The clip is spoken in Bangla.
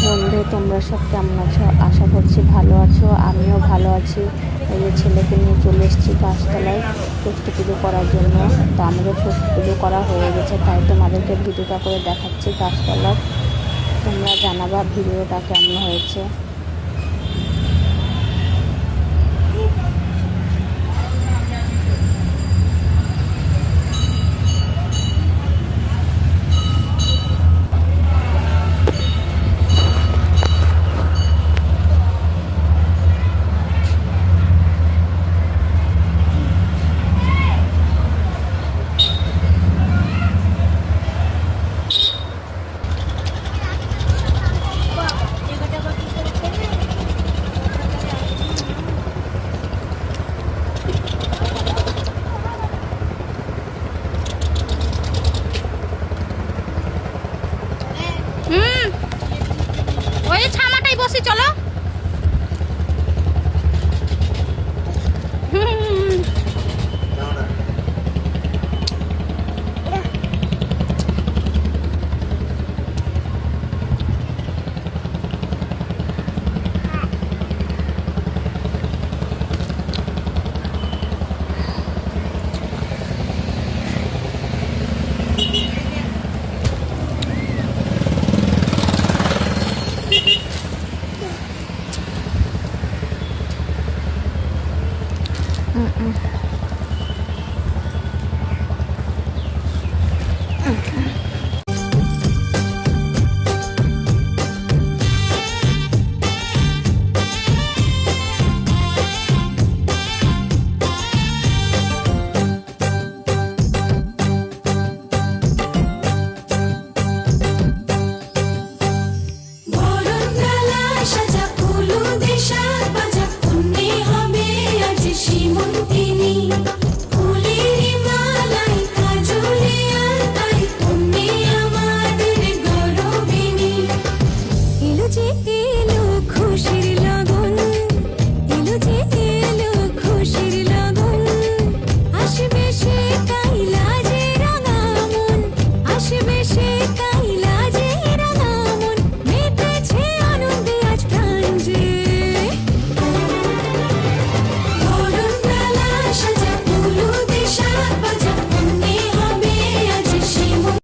বন্ধু, তোমরা সব কেমন আছো? আশা করছি ভালো আছো। আমিও ভালো আছি। এই যে ছেলেকে নিয়ে চলে এসেছি গাছতলায় ষষ্ঠী পুজো করার জন্য। তো আমাদের ষষ্ঠী পুজো করা হয়ে গেছে, তাই তোমাদেরকে ভিডিওটা করে দেখাচ্ছি গাছতলার। তোমরা জানাবা ভিডিওটা কেমন হয়েছে। ওই ছামাটাই বসি, চলো।